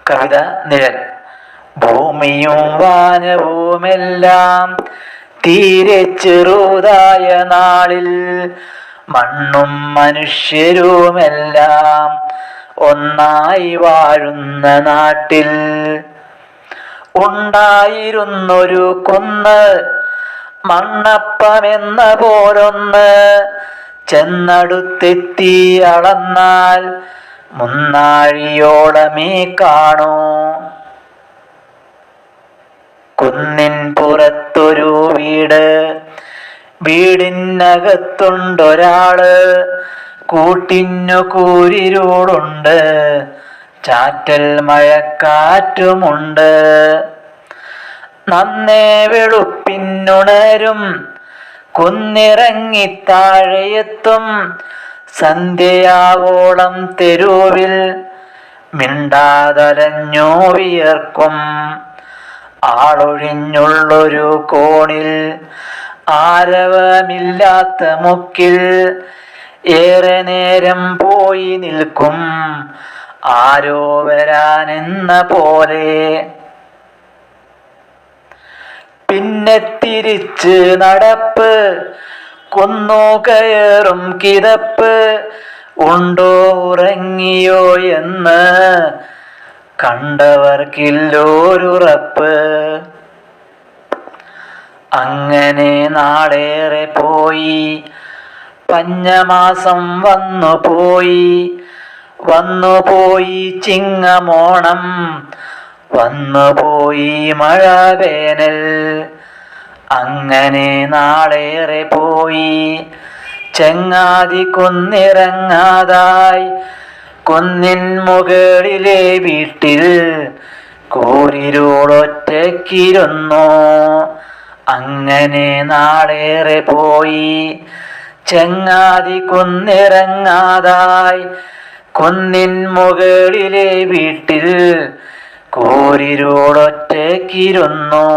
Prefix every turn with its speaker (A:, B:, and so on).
A: കവിത നിഴൽ. ഭൂമിയും വാനവുമെല്ലാം തീരെ ചെറുതായ നാളിൽ മണ്ണും മനുഷ്യരുമെല്ലാം ഒന്നായി വാഴുന്ന നാട്ടിൽ ഉണ്ടായിരുന്നൊരു കുന്ന്, മണ്ണപ്പമെന്ന പോലൊന്ന്. ചെന്നടുത്തെത്തി അളന്നാൽ മുന്നാഴിയോളമേ കാണൂ. കുന്നിൻ പുറത്തൊരു വീട്, വീടിനകത്തുണ്ടൊരാള്. കൂട്ടിന്നു കൂരിരുളുണ്ട്, ചാറ്റൽ മഴക്കാറ്റുമുണ്ട്. നന്നേ വെളുപ്പിന്നുണരും, കുന്നിറങ്ങി താഴെയെത്തും. സന്ധ്യയാവോളം തെരുവിൽ മിണ്ടാതലഞ്ഞു വിയർക്കും. ആളൊഴിഞ്ഞുള്ളൊരു കോണിൽ ആരവമില്ലാത്ത മുക്കിൽ ഏറെ നേരം പോയി നിൽക്കും, ആരോ വരാനെന്ന പോലെ. പിന്നെ തിരിച്ച് നടപ്പ്, കുന്നു കയറും കിതപ്പ്. ഉണ്ടോ ഉറങ്ങിയോ എന്ന് കണ്ടവർക്കില്ലോരുറപ്പ്. അങ്ങനെ നാളേറെ പോയി, പഞ്ഞമാസം വന്നുപോയി ചിങ്ങമോണം, വന്നുപോയി മഴ വേനൽ. അങ്ങനെ നാളേറെ പോയി, ചങ്ങാതി കുന്നിറങ്ങാതായി. കുന്നിൻ മുകളിലെ വീട്ടിൽ കൂരിരുളൊറ്റയ്ക്കിരുന്നു. അങ്ങനെ നാളേറെ പോയി, ചങ്ങാതി കുന്നിറങ്ങാതായി. കുന്നിൻ മുകളിലെ വീട്ടിൽ കൂരിരുളൊറ്റയ്ക്കിരുന്നു.